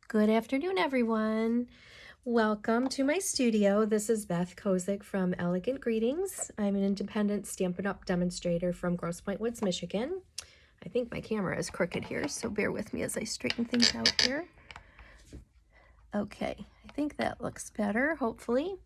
Good afternoon, everyone. Welcome to my studio. This is Beth Kozik from Elegant Greetings. I'm an independent Stampin' Up! Demonstrator from Grosse Pointe Woods, Michigan. I think my camera is crooked here, so bear with me as I straighten things out here. Okay, I think that looks better, hopefully.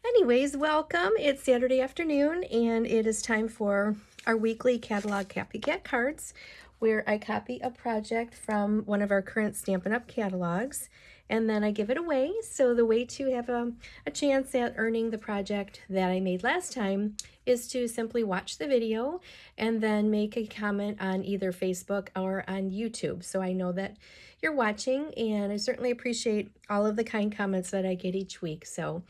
Anyways, welcome. It's Saturday afternoon, and it is time for our weekly catalog Copycat cards, where I copy a project from one of our current Stampin' Up! Catalogs, and then I give it away. So the way to have a chance at earning the project that I made last time is to simply watch the video and then make a comment on either Facebook or on YouTube. So I know that you're watching, and I certainly appreciate all of the kind comments that I get each week. So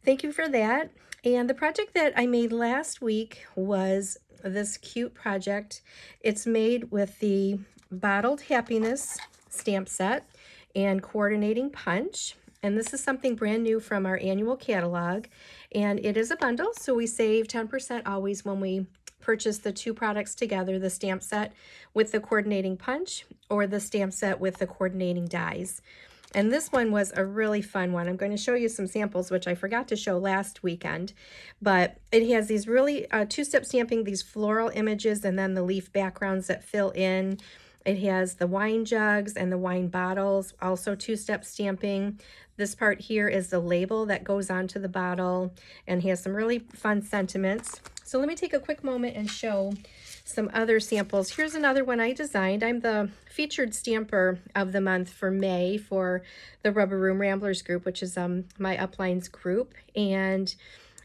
thank you for that. And the project that I made last week was this cute project. It's made with the Bottled Happiness stamp set and coordinating punch. And this is something brand new from our annual catalog. And it is a bundle, so we save 10% always when we purchase the two products together, the stamp set with the coordinating punch or the stamp set with the coordinating dies. And this one was a really fun one. I'm going to show you some samples, which I forgot to show last weekend, but it has these really two-step stamping, these floral images, and then the leaf backgrounds that fill in. It has the wine jugs and the wine bottles, also two-step stamping. This part here is the label that goes onto the bottle and has some really fun sentiments. So let me take a quick moment and show some other samples. Here's another one I designed. I'm the featured stamper of the month for May for the Rubber Room Ramblers group, which is my uplines group. And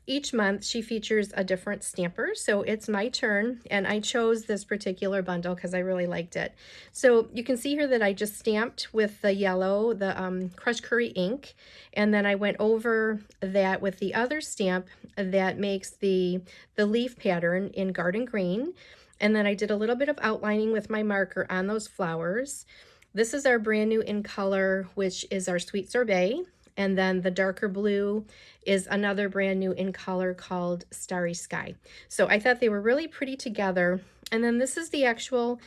each month she features a different stamper, so it's my turn, and I chose this particular bundle because I really liked it. So you can see here that I just stamped with the yellow, the crushed curry ink, and then I went over that with the other stamp that makes the leaf pattern in garden green, and then I did a little bit of outlining with my marker on those flowers. This is our brand new in color, which is our Sweet Sorbet. And then the darker blue is another brand new in color called Starry Sky. So I thought they were really pretty together. And then this is the actual,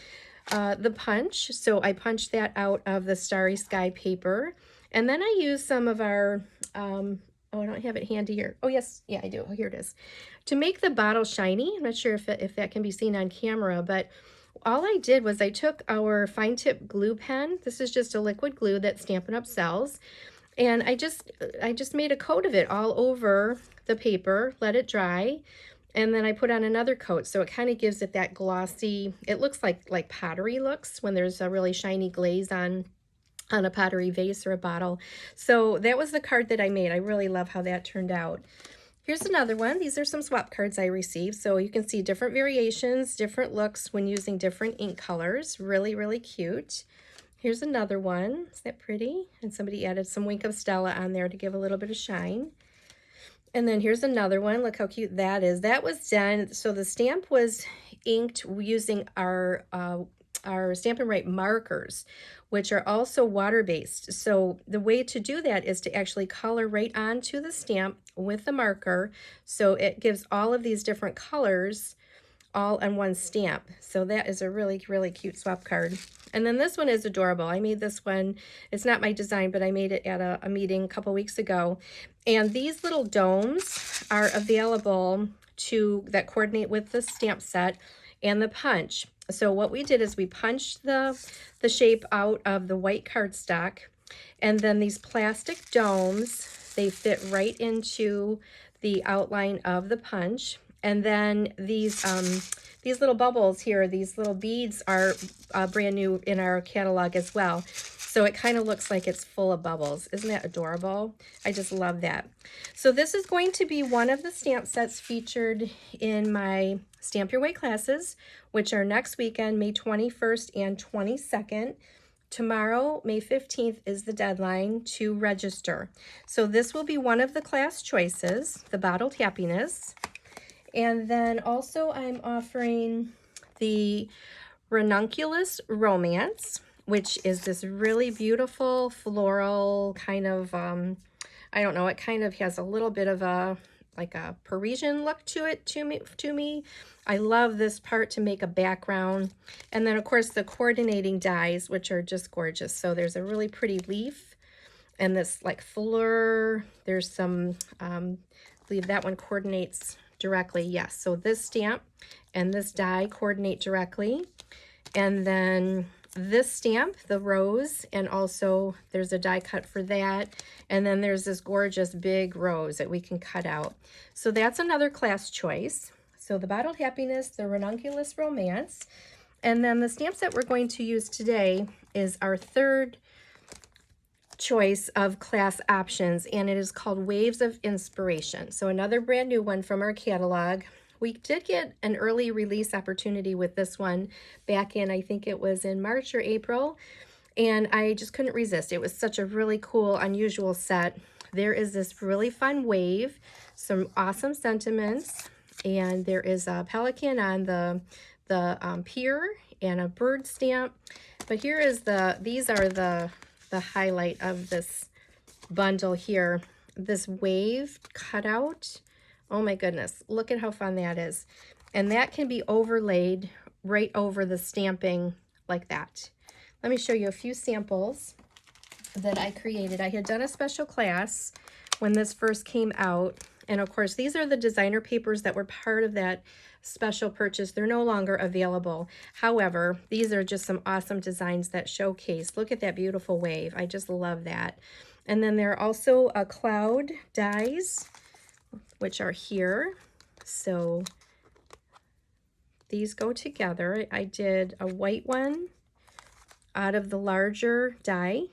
the punch. So I punched that out of the Starry Sky paper. And then I used some of our, oh, I don't have it handy here. Oh, yes. Yeah, I do. Oh, here it is. To make the bottle shiny, I'm not sure if that can be seen on camera, but all I did was I took our fine tip glue pen. This is just a liquid glue that Stampin' Up! Sells. And I just made a coat of it all over the paper, let it dry, and then I put on another coat. So it kind of gives it that glossy, it looks like pottery looks when there's a really shiny glaze on a pottery vase or a bottle. So that was the card that I made. I really love how that turned out. Here's another one. These are some swap cards I received. So you can see different variations, different looks when using different ink colors. Really, really cute. Here's another one. Is that pretty? And somebody added some Wink of Stella on there to give a little bit of shine. And then here's another one. Look how cute that is. That was done, so the stamp was inked using our Stampin' Right markers, which are also water-based. So the way to do that is to actually color right onto the stamp with the marker. So it gives all of these different colors all on one stamp. So that is a really, really cute swap card. And then this one is adorable. I made this one. It's not my design, but I made it at a meeting a couple weeks ago. And these little domes are available that coordinate with the stamp set and the punch. So what we did is we punched the shape out of the white cardstock, and then these plastic domes, they fit right into the outline of the punch. And then these little bubbles here, these little beads are brand new in our catalog as well. So it kind of looks like it's full of bubbles. Isn't that adorable? I just love that. So this is going to be one of the stamp sets featured in my Stamp Your Way classes, which are next weekend, May 21st and 22nd. Tomorrow, May 15th, is the deadline to register. So this will be one of the class choices, the Bottled Happiness. And then also I'm offering the Ranunculus Romance, which is this really beautiful floral kind of, I don't know, it kind of has a little bit of a like a Parisian look to it to me. I love this part to make a background. And then of course the coordinating dies, which are just gorgeous. So there's a really pretty leaf and this like fleur, there's some, I believe that one coordinates directly. Yes, so this stamp and this die coordinate directly. And then this stamp, the rose, and also there's a die cut for that. And then there's this gorgeous big rose that we can cut out. So that's another class choice. So the Bottled Happiness, the Ranunculus Romance. And then the stamps that we're going to use today is our third choice of class options, and it is called Waves of Inspiration. So another brand new one from our catalog. We did get an early release opportunity with this one back in, I think it was in March or April, and I just couldn't resist. It was such a really cool, unusual set. There is this really fun wave, some awesome sentiments, and there is a pelican on the pier and a bird stamp. But here is these are the highlight of this bundle here. This wave cutout. Oh my goodness, look at how fun that is. And that can be overlaid right over the stamping like that. Let me show you a few samples that I created. I had done a special class when this first came out. And of course, these are the designer papers that were part of that special purchase. They're no longer available. However, these are just some awesome designs that showcase. Look at that beautiful wave. I just love that. And then there are also cloud dies, which are here. So these go together. I did a white one out of the larger die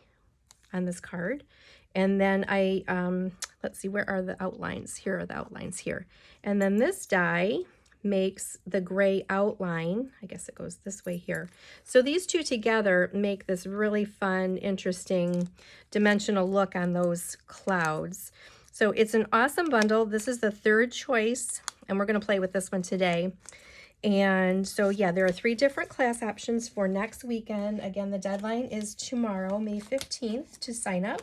on this card. And then I, let's see, where are the outlines? Here are the outlines here. And then this die makes the gray outline. I guess it goes this way here. So these two together make this really fun, interesting, dimensional look on those clouds. So it's an awesome bundle. This is the third choice, and we're going to play with this one today. And so, yeah, there are 3 different class options for next weekend. Again, the deadline is tomorrow, May 15th, to sign up.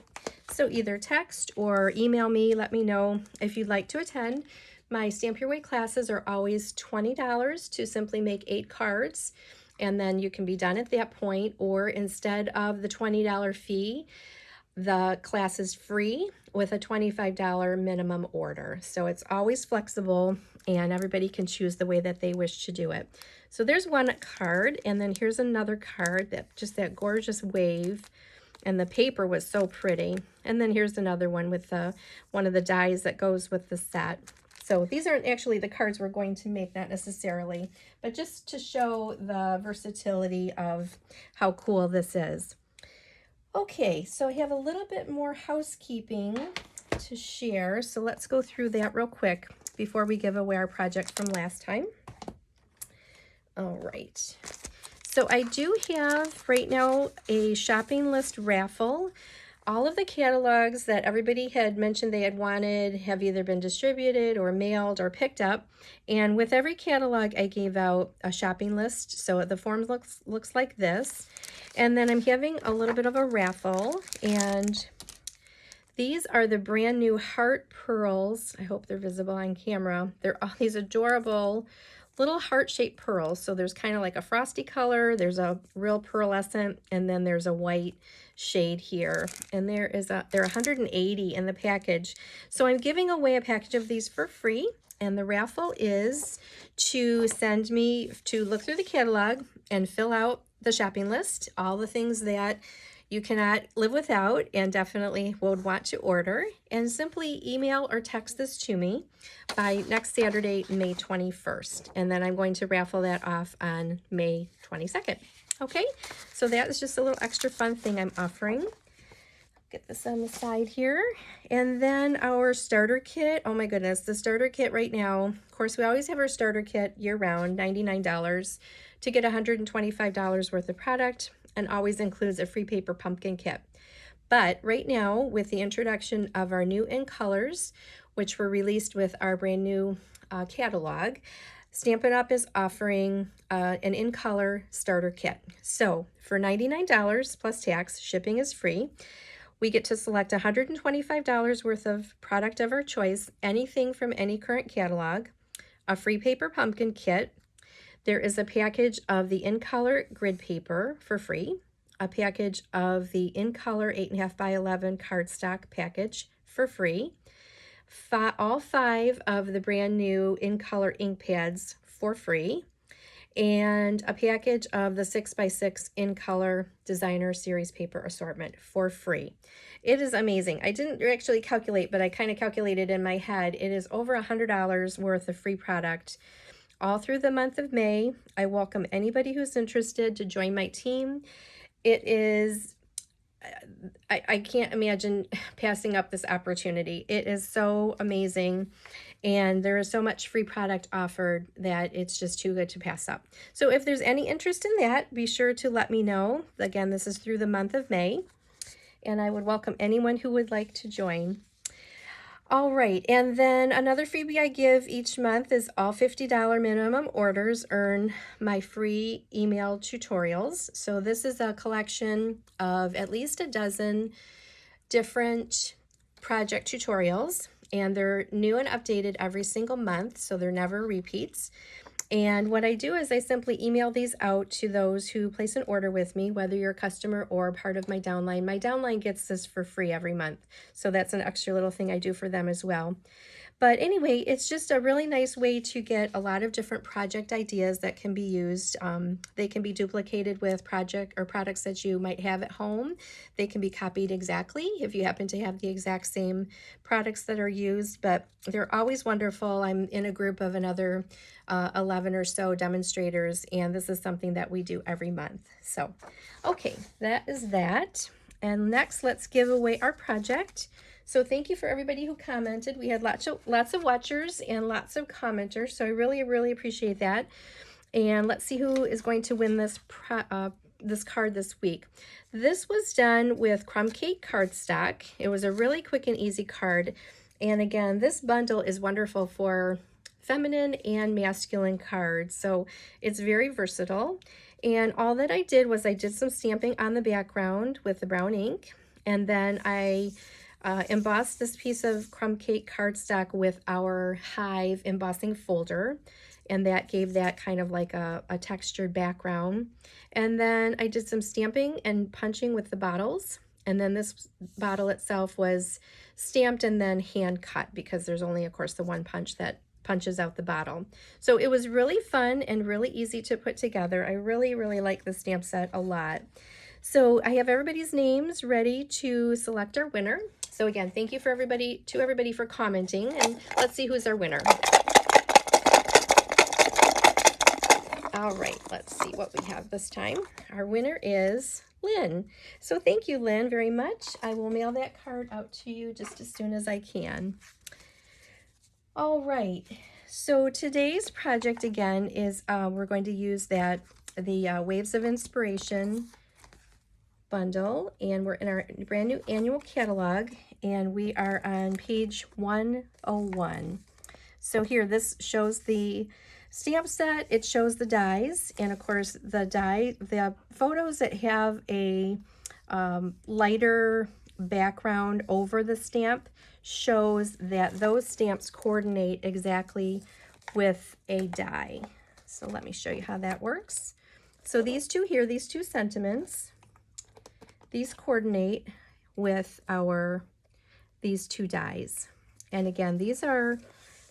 So either text or email me, let me know if you'd like to attend. My Stamp Your Way classes are always $20 to simply make 8 cards, and then you can be done at that point, or instead of the $20 fee, the class is free with a $25 minimum order. So it's always flexible, and everybody can choose the way that they wish to do it. So there's one card, and then here's another card, that just that gorgeous wave, and the paper was so pretty. And then here's another one with one of the dies that goes with the set. So these aren't actually the cards we're going to make, not necessarily, but just to show the versatility of how cool this is. Okay, so I have a little bit more housekeeping to share, so let's go through that real quick before we give away our project from last time. All right, so I do have right now a shopping list raffle. All of the catalogs that everybody had mentioned they had wanted have either been distributed or mailed or picked up. And with every catalog, I gave out a shopping list. So the form looks like this. And then I'm having a little bit of a raffle. And these are the brand new heart pearls. I hope they're visible on camera. They're all these adorable little heart-shaped pearls. So there's kind of like a frosty color, there's a real pearlescent, and then there's a white shade here. And they're 180 in the package. So I'm giving away a package of these for free. And the raffle is to send me to look through the catalog and fill out the shopping list, all the things that you cannot live without and definitely would want to order, and simply email or text this to me by next Saturday, May 21st. And then I'm going to raffle that off on May 22nd. Okay, so that is just a little extra fun thing I'm offering. Get this on the side here. And then our starter kit. Oh my goodness, the starter kit right now, of course, we always have our starter kit year round, $99 to get $125 worth of product, and always includes a free paper pumpkin kit. But right now, with the introduction of our new in colors, which were released with our brand new catalog, Stampin' Up! Is offering an in color starter kit. So for $99 plus tax, shipping is free. We get to select $125 worth of product of our choice, anything from any current catalog, a free paper pumpkin kit. There is a package of the in color grid paper for free, a package of the In Color 8.5 by 11 cardstock package for free. All 5 of the brand new In Color ink pads for free. And a package of the 6x6 In Color Designer Series paper assortment for free. It is amazing. I didn't actually calculate, but I kind of calculated in my head. It is over $100 worth of free product all through the month of May. I welcome anybody who's interested to join my team. It is, I can't imagine passing up this opportunity. It is so amazing. And there is so much free product offered that it's just too good to pass up. So if there's any interest in that, be sure to let me know. Again, this is through the month of May, and I would welcome anyone who would like to join. All right, and then another freebie I give each month is all $50 minimum orders earn my free email tutorials. So this is a collection of at least a dozen different project tutorials, and they're new and updated every single month, so they're never repeats. And what I do is I simply email these out to those who place an order with me, whether you're a customer or part of my downline. My downline gets this for free every month, so that's an extra little thing I do for them as well. But anyway, it's just a really nice way to get a lot of different project ideas that can be used. They can be duplicated with project or products that you might have at home. They can be copied exactly if you happen to have the exact same products that are used, but they're always wonderful. I'm in a group of another 11 or so demonstrators, and this is something that we do every month. So, okay, that is that. And next, let's give away our project. So thank you for everybody who commented. We had lots of watchers and lots of commenters, so I really appreciate that. And let's see who is going to win this card this week. This was done with Crumb cardstock. It was a really quick and easy card. And again, this bundle is wonderful for feminine and masculine cards, so it's very versatile. And all that I did was I did some stamping on the background with the brown ink, and then I embossed this piece of Crumb cardstock with our Hive embossing folder, and that gave that kind of like a textured background. And then I did some stamping and punching with the bottles, and then this bottle itself was stamped and then hand cut because there's only, of course, the one punch that punches out the bottle. So it was really fun and really easy to put together. I really like the stamp set a lot. So I have everybody's names ready to select our winner. So again, thank you for everybody for commenting, and let's see who's our winner. All right, let's see what we have this time. Our winner is Lynn. So thank you, Lynn, very much. I will mail that card out to you just as soon as I can. All right, so today's project again is we're going to use the Waves of Inspiration bundle, and we're in our brand new annual catalog, and we are on page 101. So here, this shows the stamp set, it shows the dies, and of course the photos that have a lighter background over the stamp shows that those stamps coordinate exactly with a die. So let me show you how that works. So these two here, these two sentiments, these coordinate with these two dies. And again, these are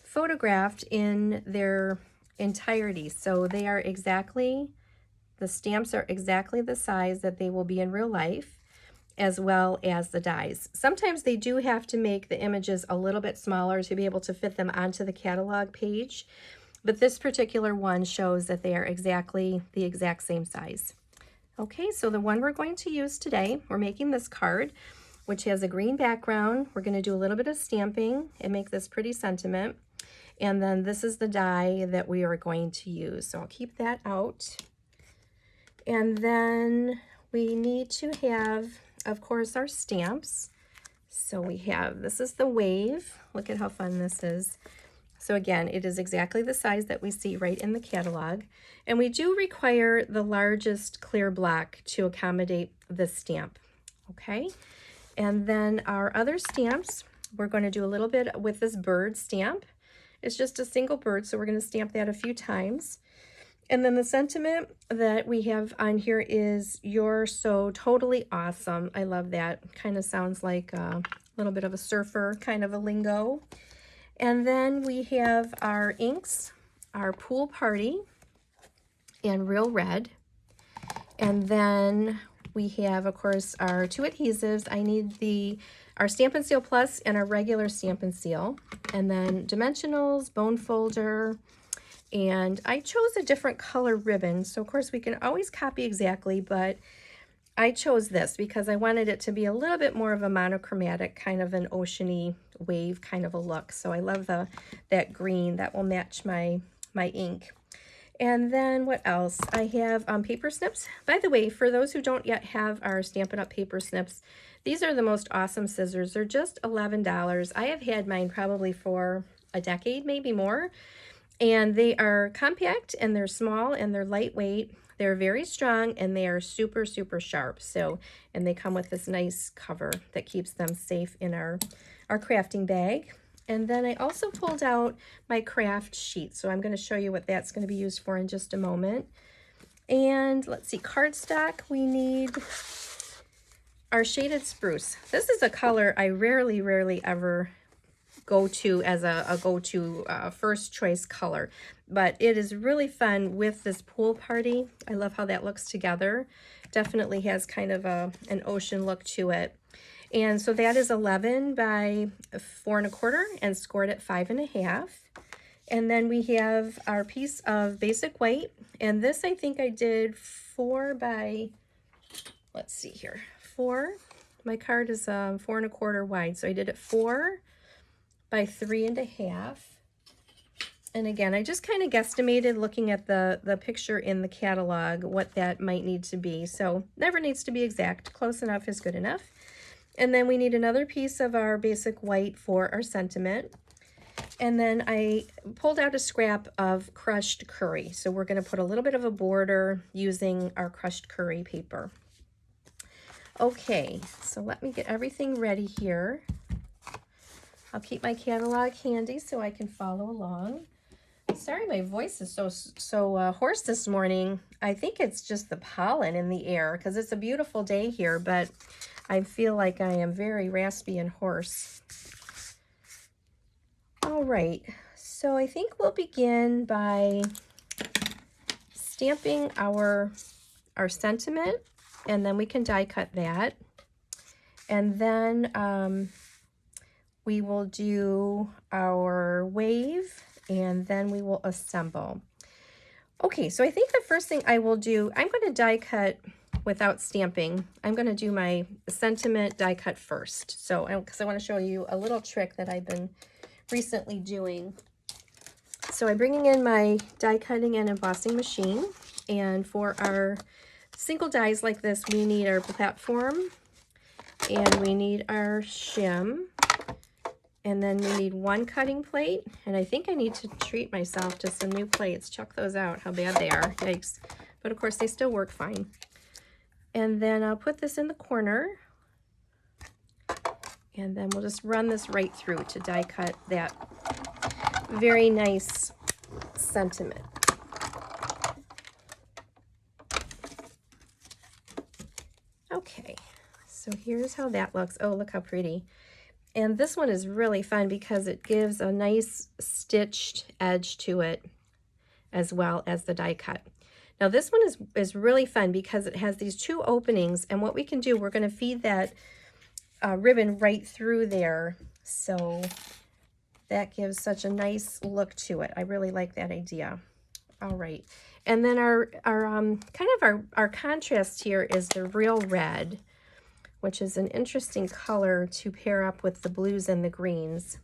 photographed in their entirety. So they are the stamps are exactly the size that they will be in real life, as well as the dies. Sometimes they do have to make the images a little bit smaller to be able to fit them onto the catalog page, but this particular one shows that they are exactly the exact same size. Okay, so the one we're going to use today, we're making this card, which has a green background. We're going to do a little bit of stamping and make this pretty sentiment. And then this is the die that we are going to use. So I'll keep that out. And then we need to have, of course, our stamps. So this is the wave. Look at how fun this is. So again, it is exactly the size that we see right in the catalog. And we do require the largest clear block to accommodate this stamp. Okay. And then our other stamps, we're going to do a little bit with this bird stamp. It's just a single bird, so we're going to stamp that a few times. And then the sentiment that we have on here is "You're so totally awesome." I love that. Kind of sounds like a little bit of a surfer kind of a lingo. And then we have our inks, our Pool Party, and Real Red. And then we have, of course, our 2 adhesives. I need our Stampin' Seal Plus and our regular Stampin' Seal. And then dimensionals, bone folder, and I chose a different color ribbon. So, of course, we can always copy exactly, but I chose this because I wanted it to be a little bit more of a monochromatic, kind of an oceany wave kind of a look. So I love that green. That will match my ink. And then what else? I have paper snips. By the way, for those who don't yet have our Stampin' Up! Paper snips, these are the most awesome scissors. They're just $11. I have had mine probably for a decade, maybe more. And they are compact, and they're small, and they're lightweight. They're very strong, and they are super, super sharp. So, and they come with this nice cover that keeps them safe in our crafting bag. And then I also pulled out my craft sheet. So I'm going to show you what that's going to be used for in just a moment. And let's see, cardstock. We need our shaded spruce. This is a color I rarely ever go to as a go-to first choice color, but it is really fun with this Pool Party. I love how that looks together. Definitely has kind of an ocean look to it. And so that is 11 by 4 1/4 and scored at 5 1/2. And then we have our piece of basic white, and this I think I did 4 by, let's see here, 4. My card is 4 1/4 wide, so I did it 4 by 3 1/2. And again, I just kind of guesstimated looking at the picture in the catalog what that might need to be. So never needs to be exact. Close enough is good enough. And then we need another piece of our basic white for our sentiment. And then I pulled out a scrap of crushed curry. So we're going to put a little bit of a border using our crushed curry paper. Okay, so let me get everything ready here. I'll keep my catalog handy so I can follow along. Sorry, my voice is so hoarse this morning. I think it's just the pollen in the air because it's a beautiful day here, but I feel like I am very raspy and hoarse. All right, so I think we'll begin by stamping our sentiment, and then we can die cut that. And then we will do our wave, and then we will assemble. Okay, so I think the first thing I will do, I'm going to die cut without stamping. I'm going to do my sentiment die cut first. So, because I want to show you a little trick that I've been recently doing. So I'm bringing in my die cutting and embossing machine, and for our single dies like this, we need our platform, and we need our shim, and then we need 1 cutting plate, and I think I need to treat myself to some new plates. Check those out, how bad they are, yikes. But of course they still work fine. And then I'll put this in the corner, and then we'll just run this right through to die cut that very nice sentiment. Okay, so here's how that looks. Oh, look how pretty. And this one is really fun because it gives a nice stitched edge to it as well as the die cut. Now this one is really fun because it has these 2 openings, and what we can do, we're going to feed that ribbon right through there. So that gives such a nice look to it. I really like that idea. All right. And then our contrast here is the Real Red, which is an interesting color to pair up with the blues and the greens.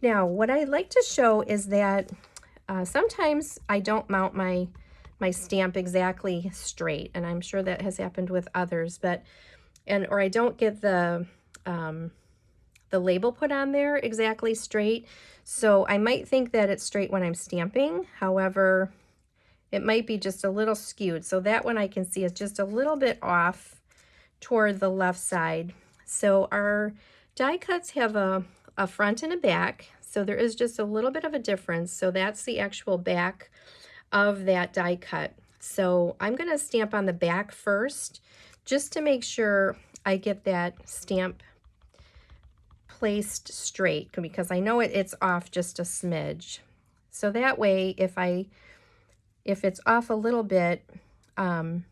Now, what I'd like to show is that sometimes I don't mount my stamp exactly straight, and I'm sure that has happened with others, but or I don't get the label put on there exactly straight. So I might think that it's straight when I'm stamping. However, it might be just a little skewed. So that one I can see is just a little bit off toward the left side. So our die cuts have a front and a back. So there is just a little bit of a difference. So that's the actual back of that die cut. So I'm going to stamp on the back first, just to make sure I get that stamp placed straight, because I know it's off just a smidge. So that way, if it's off a little bit, I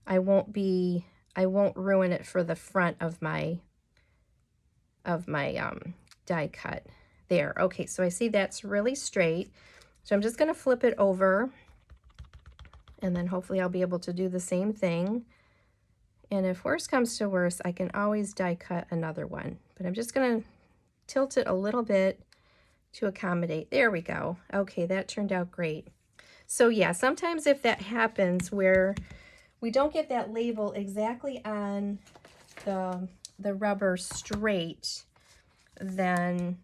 won't ruin it for the front of my die cut. There. Okay, so I see that's really straight. So I'm just going to flip it over, and then hopefully I'll be able to do the same thing. And if worse comes to worse, I can always die cut another one. But I'm just going to tilt it a little bit to accommodate. There we go. Okay, that turned out great. So yeah, sometimes if that happens where we don't get that label exactly on the rubber straight, then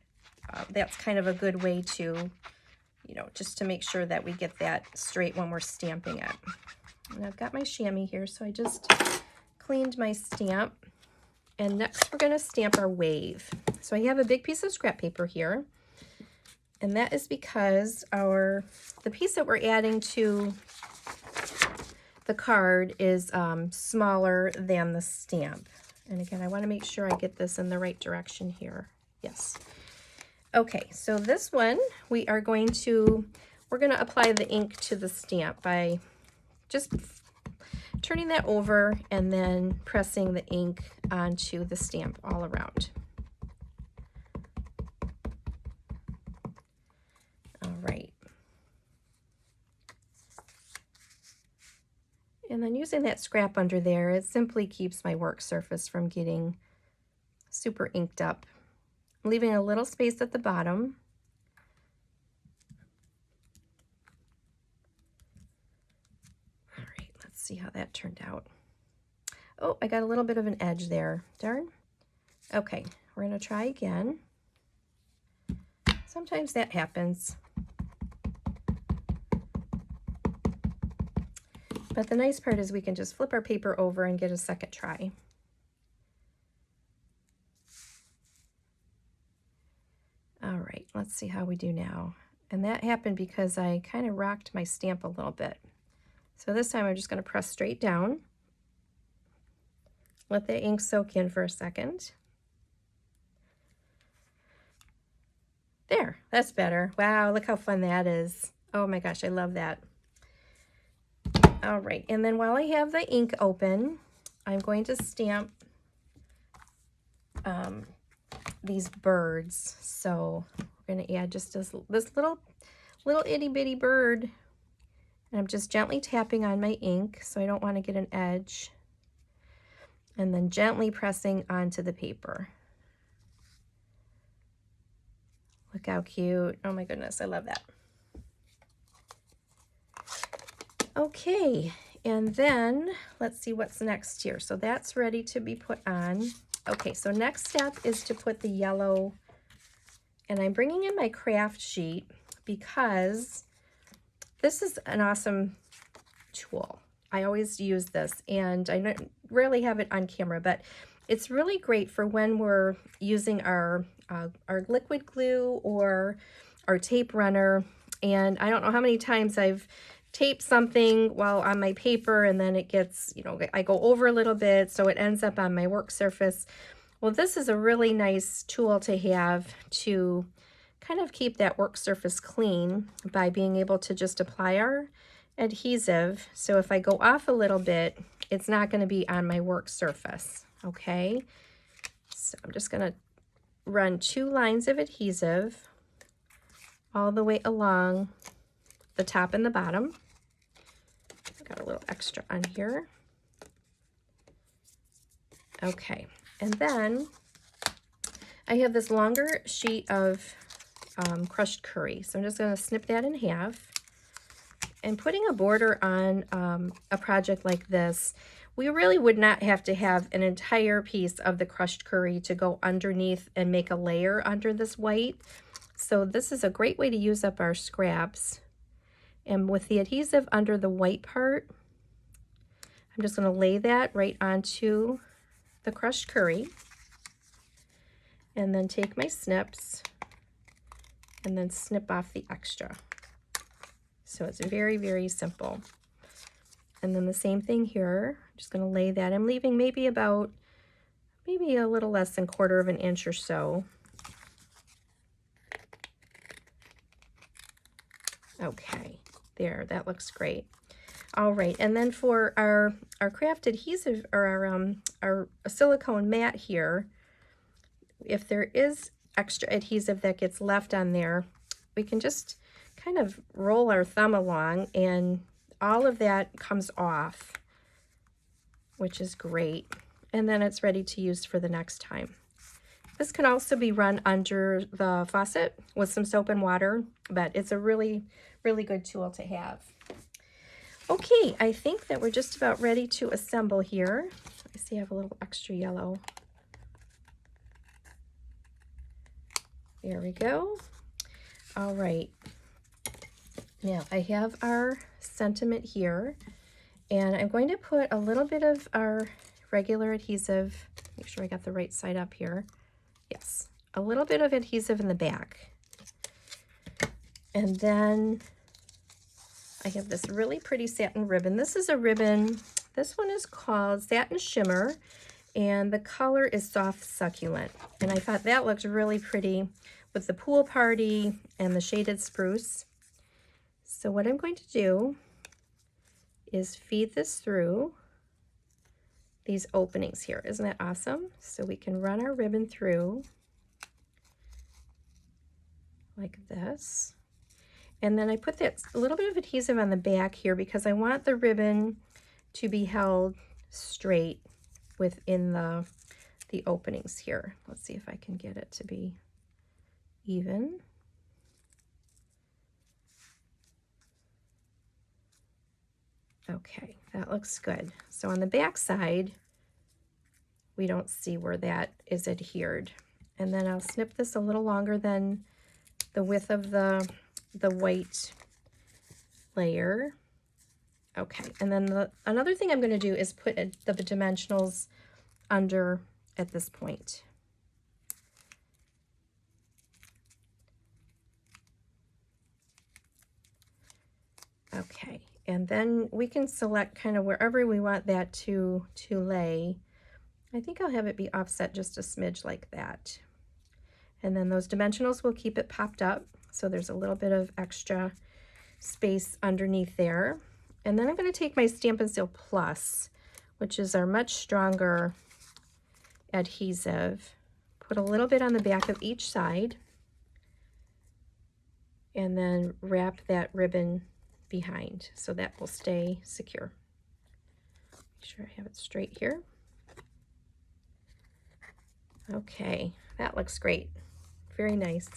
that's kind of a good way to, just to make sure that we get that straight when we're stamping it. And I've got my chamois here, so I just cleaned my stamp. And next we're going to stamp our wave. So I have a big piece of scrap paper here, and that is because the piece that we're adding to the card is smaller than the stamp. And again, I want to make sure I get this in the right direction here. Yes. Okay, so this one we're going to apply the ink to the stamp by just turning that over and then pressing the ink onto the stamp all around. All right. And then using that scrap under there, it simply keeps my work surface from getting super inked up. I'm leaving a little space at the bottom. All right, let's see how that turned out. Oh, I got a little bit of an edge there. Darn. Okay, we're going to try again. Sometimes that happens. But the nice part is we can just flip our paper over and get a second try. All right, let's see how we do now. And that happened because I kind of rocked my stamp a little bit. So this time I'm just going to press straight down. Let the ink soak in for a second. There, that's better. Wow, look how fun that is. Oh my gosh, I love that. All right, and then while I have the ink open, I'm going to stamp these birds. So we're going to add just this little itty bitty bird, and I'm just gently tapping on my ink so I don't want to get an edge, and then gently pressing onto the paper. Look how cute. Oh my goodness, I love that. Okay, and then let's see what's next here. So that's ready to be put on. Okay, so next step is to put the yellow, and I'm bringing in my craft sheet because this is an awesome tool. I always use this, and I rarely have it on camera, but it's really great for when we're using our liquid glue or our tape runner. And I don't know how many times I've taped something while on my paper, and then it gets, I go over a little bit, so it ends up on my work surface. Well, this is a really nice tool to have to kind of keep that work surface clean by being able to just apply our adhesive. So if I go off a little bit, it's not going to be on my work surface. Okay, so I'm just going to run 2 lines of adhesive all the way along the top and the bottom. Got a little extra on here. Okay, and then I have this longer sheet of crushed curry, so I'm just going to snip that in half. And putting a border on a project like this, we really would not have to have an entire piece of the crushed curry to go underneath and make a layer under this white. So this is a great way to use up our scraps. And with the adhesive under the white part, I'm just going to lay that right onto the crushed curry, and then take my snips and then snip off the extra. So it's very, very simple. And then the same thing here. I'm just going to lay that. I'm leaving maybe a little less than 1/4 of an inch or so. Okay, there, that looks great. All right, and then for our craft adhesive, or our silicone mat here, if there is extra adhesive that gets left on there, we can just kind of roll our thumb along and all of that comes off, which is great. And then it's ready to use for the next time. This can also be run under the faucet with some soap and water, but it's a really, really good tool to have. Okay, I think that we're just about ready to assemble here. I see I have a little extra yellow. There we go. All right. Now I have our sentiment here, and I'm going to put a little bit of our regular adhesive. Make sure I got the right side up here. Yes, a little bit of adhesive in the back. And then I have this really pretty satin ribbon. This is a ribbon, this one is called Satin Shimmer, and the color is Soft Succulent. And I thought that looked really pretty with the pool party and the shaded spruce. So what I'm going to do is feed this through these openings here. Isn't that awesome? So we can run our ribbon through like this. And then I put that a little bit of adhesive on the back here because I want the ribbon to be held straight within the openings here. Let's see if I can get it to be even. Okay, that looks good. So on the back side, we don't see where that is adhered. And then I'll snip this a little longer than the width of the white layer. Okay, and then another thing I'm going to do is put the dimensionals under at this point. Okay, and then we can select kind of wherever we want that to lay. I think I'll have it be offset just a smidge like that. And then those dimensionals will keep it popped up, so there's a little bit of extra space underneath there. And then I'm going to take my Stampin' Seal Plus, which is our much stronger adhesive, put a little bit on the back of each side, and then wrap that ribbon behind so that will stay secure. Make sure I have it straight here. Okay, that looks great. Very nice.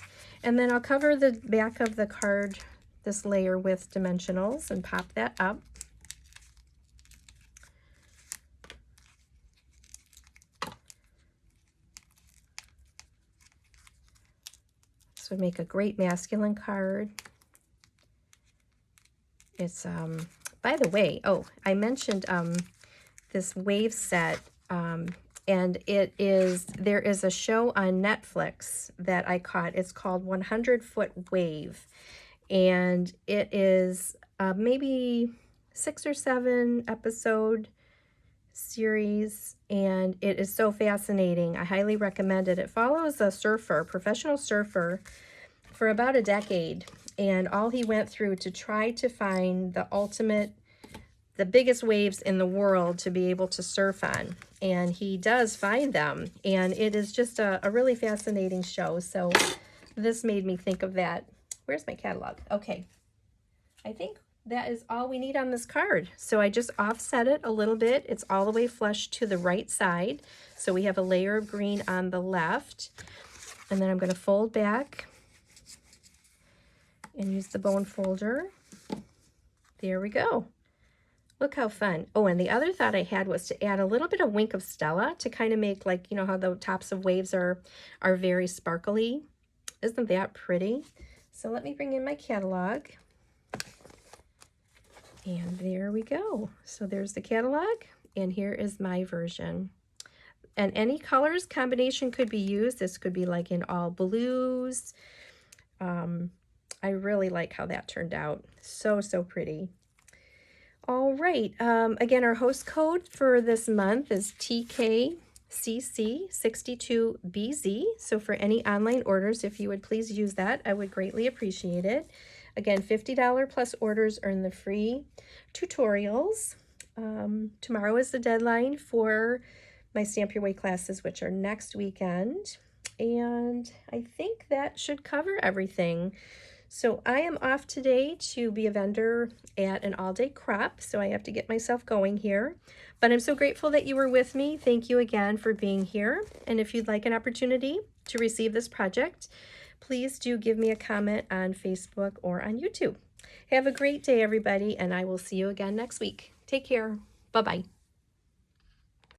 And then I'll cover the back of the card, this layer, with dimensionals and pop that up. This would make a great masculine card. It's, by the way, oh, I mentioned this wave set, and there is a show on Netflix that I caught. It's called 100-Foot Wave, and it is maybe 6 or 7 episode series, and it is so fascinating. I highly recommend it. It follows a surfer, professional surfer, for about a decade, and all he went through to try to find the biggest waves in the world to be able to surf on. And he does find them, and it is just a really fascinating show. So this made me think of that. Where's my catalog? Okay, I think that is all we need on this card. So I just offset it a little bit. It's all the way flush to the right side. So we have a layer of green on the left, and then I'm going to fold back and use the bone folder. There we go. Look how fun. Oh, and the other thought I had was to add a little bit of Wink of Stella to kind of make, like, you know how the tops of waves are very sparkly. Isn't that pretty? So let me bring in my catalog. And there we go. So there's the catalog, and here is my version. And any colors combination could be used. This could be like in all blues, I really like how that turned out. So, so pretty. All right, again, our host code for this month is TKCC62BZ. So for any online orders, if you would please use that, I would greatly appreciate it. Again, $50 plus orders earn the free tutorials. Tomorrow is the deadline for my Stamp Your Way classes, which are next weekend. And I think that should cover everything. So I am off today to be a vendor at an all-day crop, so I have to get myself going here. But I'm so grateful that you were with me. Thank you again for being here. And if you'd like an opportunity to receive this project, please do give me a comment on Facebook or on YouTube. Have a great day, everybody, and I will see you again next week. Take care. Bye-bye.